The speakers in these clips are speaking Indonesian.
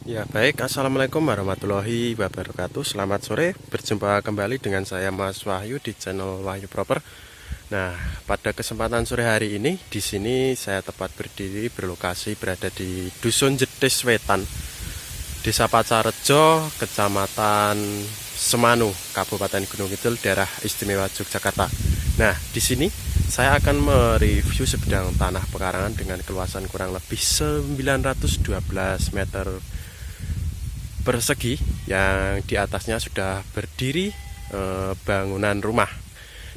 Ya baik, Assalamualaikum warahmatullahi wabarakatuh. Selamat sore, berjumpa kembali dengan saya Mas Wahyu di channel Wahyu Proper. Nah, pada kesempatan sore hari ini, di sini saya tepat berdiri berlokasi berada di Dusun Jetis Wetan, Desa Pacarejo, Kecamatan Semanu, Kabupaten Gunung Kidul, Daerah Istimewa Yogyakarta. Nah, di sini saya akan mereview sebidang tanah pekarangan dengan keluasan kurang lebih 912 meter persegi yang di atasnya sudah berdiri bangunan rumah.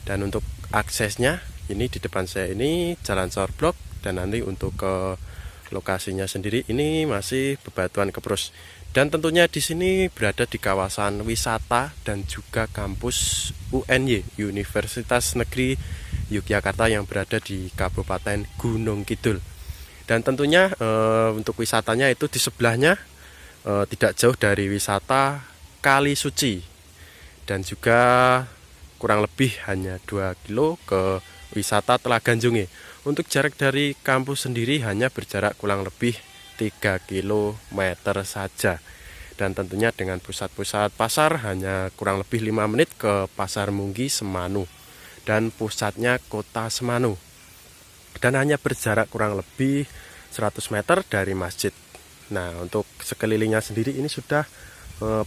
Dan untuk aksesnya ini di depan saya ini jalan sorblok, dan nanti untuk ke lokasinya sendiri ini masih bebatuan keprus. Dan tentunya di sini berada di kawasan wisata dan juga kampus UNY, Universitas Negeri Yogyakarta, yang berada di Kabupaten Gunung Kidul. Dan tentunya untuk wisatanya itu di sebelahnya tidak jauh dari wisata Kali Suci, dan juga kurang lebih hanya 2 kilo ke wisata Telaganjunge. Untuk jarak dari kampus sendiri hanya berjarak kurang lebih 3 kilometer saja. Dan tentunya dengan pusat-pusat pasar hanya kurang lebih 5 menit ke Pasar Munggi Semanu dan pusatnya Kota Semanu. Dan hanya berjarak kurang lebih 100 meter dari masjid. Nah, untuk sekelilingnya sendiri ini sudah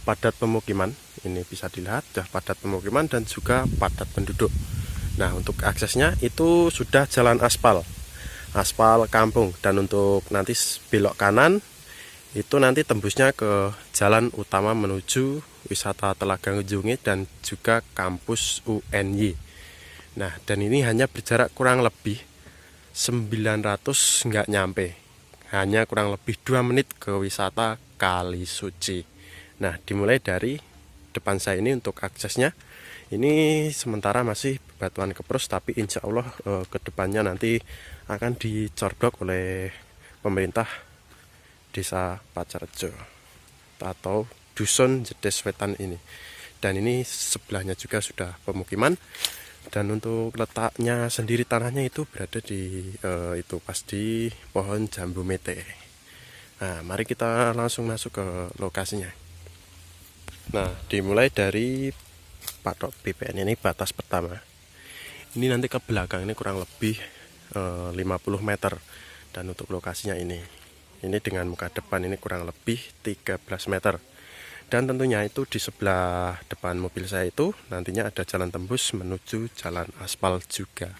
padat pemukiman. Ini bisa dilihat sudah padat pemukiman dan juga padat penduduk. Nah, untuk aksesnya itu sudah jalan aspal kampung. Dan untuk nanti belok kanan itu nanti tembusnya ke jalan utama menuju wisata Telaganjunge dan juga kampus UNY. Nah, dan ini hanya berjarak kurang lebih 900, nggak nyampe, hanya kurang lebih 2 menit ke wisata Kali Suci. Nah, dimulai dari depan saya ini untuk aksesnya. Ini sementara masih bebatuan keprus, tapi insya Allah ke depannya nanti akan dicorblok oleh pemerintah Desa Pacarejo atau Dusun Jetis Wetan ini. Dan ini sebelahnya juga sudah pemukiman. Dan untuk letaknya sendiri tanahnya itu berada di itu pas di pohon jambu mete. Nah, mari kita langsung masuk ke lokasinya. Nah, dimulai dari patok BPN ini batas pertama. Ini nanti ke belakang ini kurang lebih 50 meter. Dan untuk lokasinya ini dengan muka depan ini kurang lebih 13 meter. Dan tentunya itu di sebelah depan mobil saya itu nantinya ada jalan tembus menuju jalan aspal juga.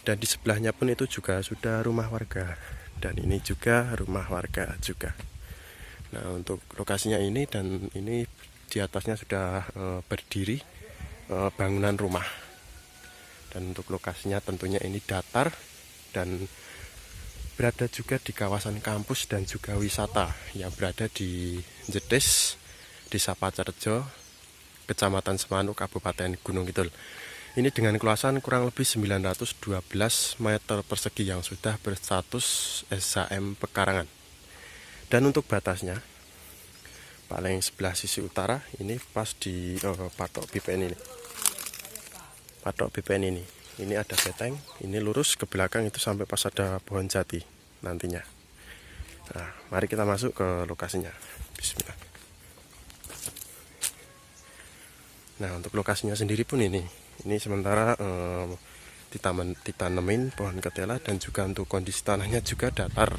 Dan di sebelahnya pun itu juga sudah rumah warga. Dan ini juga rumah warga juga. Nah, untuk lokasinya ini, dan ini di atasnya sudah berdiri bangunan rumah. Dan untuk lokasinya tentunya ini datar dan berada juga di kawasan kampus dan juga wisata yang berada di Jetis, Desa Pacarejo, Kecamatan Semanu, Kabupaten Gunung Kidul. Ini dengan keluasan kurang lebih 912 meter persegi yang sudah berstatus SHM pekarangan. Dan untuk batasnya paling sebelah sisi utara ini pas di patok BPN ini. Patok BPN ini. Ini ada beteng, ini lurus ke belakang itu sampai pas ada pohon jati nantinya. Nah, mari kita masuk ke lokasinya. Bismillah. Nah, untuk lokasinya sendiri pun ini sementara ditanemin pohon ketela, dan juga untuk kondisi tanahnya juga datar.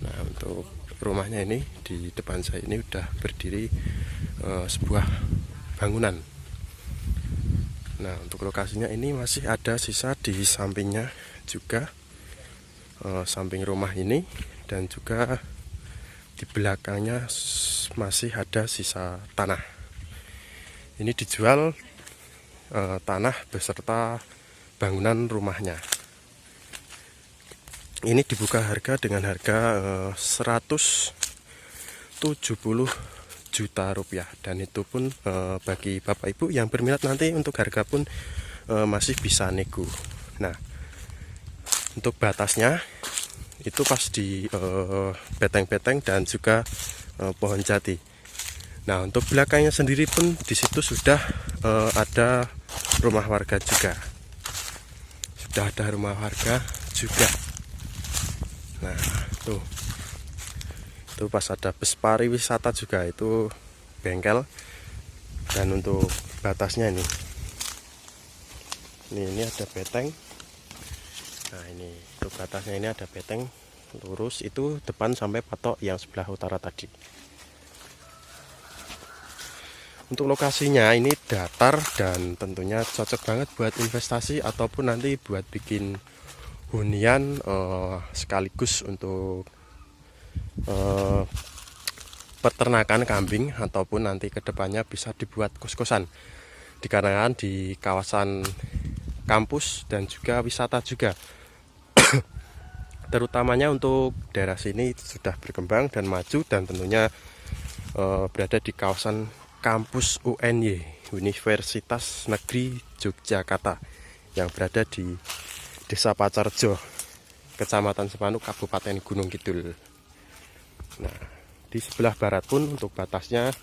Nah, untuk rumahnya ini di depan saya ini udah berdiri sebuah bangunan. Nah, untuk lokasinya ini masih ada sisa di sampingnya juga, samping rumah ini, dan juga di belakangnya masih ada sisa tanah. Ini dijual tanah beserta bangunan rumahnya. Ini dibuka harga dengan harga 170 juta rupiah. Dan itu pun bagi bapak ibu yang berminat nanti untuk harga pun masih bisa nego. Nah, untuk batasnya itu pas di beteng-beteng dan juga pohon jati. Nah, untuk belakangnya sendiri pun di situ sudah ada rumah warga juga. Sudah ada rumah warga juga. Nah, tuh. Itu pas ada bus pariwisata juga itu bengkel. Dan untuk batasnya ini ada beteng. Nah ini untuk batasnya ini ada beteng lurus, itu depan sampai patok yang sebelah utara tadi. Untuk lokasinya ini datar dan tentunya cocok banget buat investasi ataupun nanti buat bikin hunian sekaligus untuk peternakan kambing, ataupun nanti kedepannya bisa dibuat kos-kosan, dikarenakan di kawasan kampus dan juga wisata juga. Terutamanya untuk daerah sini sudah berkembang dan maju, dan tentunya berada di kawasan kampus UNY, Universitas Negeri Yogyakarta, yang berada di Desa Pacarjo, Kecamatan Semanuk, Kabupaten Gunung Kidul. Nah, di sebelah barat pun untuk batasnya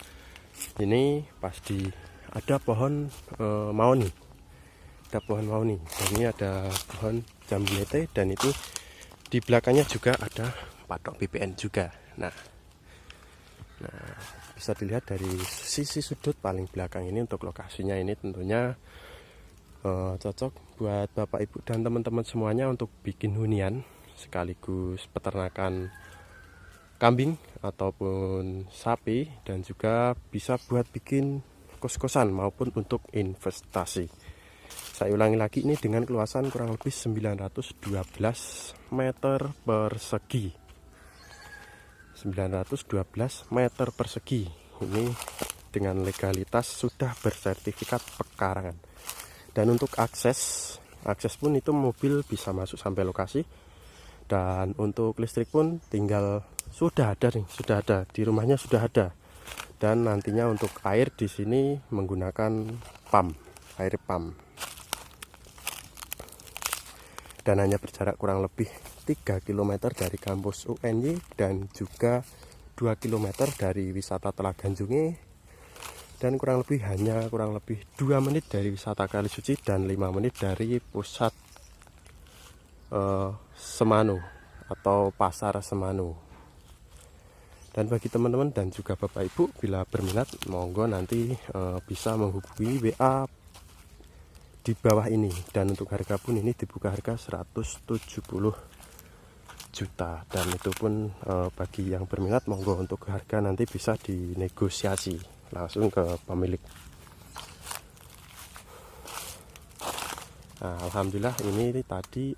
ini pasti ada pohon mauni. Ada pohon mauni. Dan ini ada pohon jambulete, dan itu di belakangnya juga ada patok BPN juga. Nah, bisa dilihat dari sisi sudut paling belakang ini. Untuk lokasinya ini tentunya cocok buat Bapak Ibu dan teman-teman semuanya untuk bikin hunian sekaligus peternakan kambing ataupun sapi, dan juga bisa buat bikin kos-kosan maupun untuk investasi. Saya ulangi lagi, ini dengan keluasan kurang lebih 912 meter persegi. 912 meter persegi. Ini dengan legalitas sudah bersertifikat pekarangan. Dan untuk akses pun itu mobil bisa masuk sampai lokasi. Dan untuk listrik pun tinggal sudah ada di rumahnya sudah ada. Dan nantinya untuk air di sini menggunakan air pump. Dan hanya berjarak kurang lebih 3 km dari kampus UNY, dan juga 2 km dari wisata Telaga Junge, dan kurang lebih 2 menit dari wisata Kalisuci, dan 5 menit dari pusat Semanu atau pasar Semanu. Dan bagi teman-teman dan juga Bapak Ibu, bila berminat, monggo nanti bisa menghubungi WA di bawah ini. Dan untuk harga pun ini dibuka harga 170 juta, dan itu pun bagi yang berminat, monggo untuk harga nanti bisa dinegosiasi langsung ke pemilik. Nah, alhamdulillah ini tadi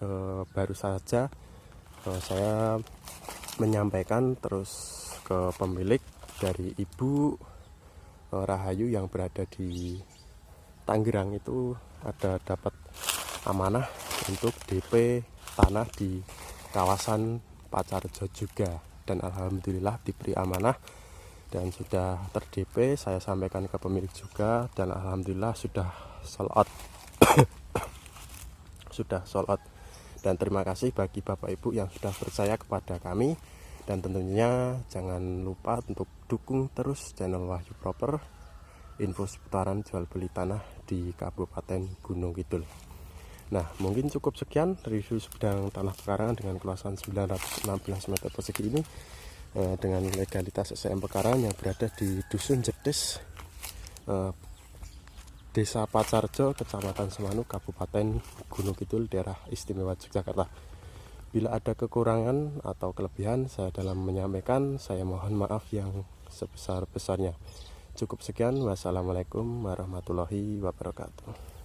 baru saja saya menyampaikan terus ke pemilik dari Ibu Rahayu yang berada di Tangerang, itu ada dapat amanah untuk DP tanah di kawasan Pacarjo juga, dan alhamdulillah diberi amanah dan sudah ter-DP. Saya sampaikan ke pemilik juga, dan alhamdulillah sudah sold out. Sudah sold out. Dan terima kasih bagi Bapak Ibu yang sudah percaya kepada kami, dan tentunya jangan lupa untuk dukung terus channel Wahyu Proper, info seputaran jual beli tanah di Kabupaten Gunung Kidul. Nah, mungkin cukup sekian review sebidang tanah pekarangan dengan keluasan 916 meter persegi ini, dengan legalitas SCM pekarangan yang berada di Dusun Jedes, Desa Pacarjo, Kecamatan Semanuk, Kabupaten Gunung Kidul, daerah istimewa Yogyakarta. Bila ada kekurangan atau kelebihan saya dalam menyampaikan, saya mohon maaf yang sebesar-besarnya. Cukup sekian, wassalamualaikum warahmatullahi wabarakatuh.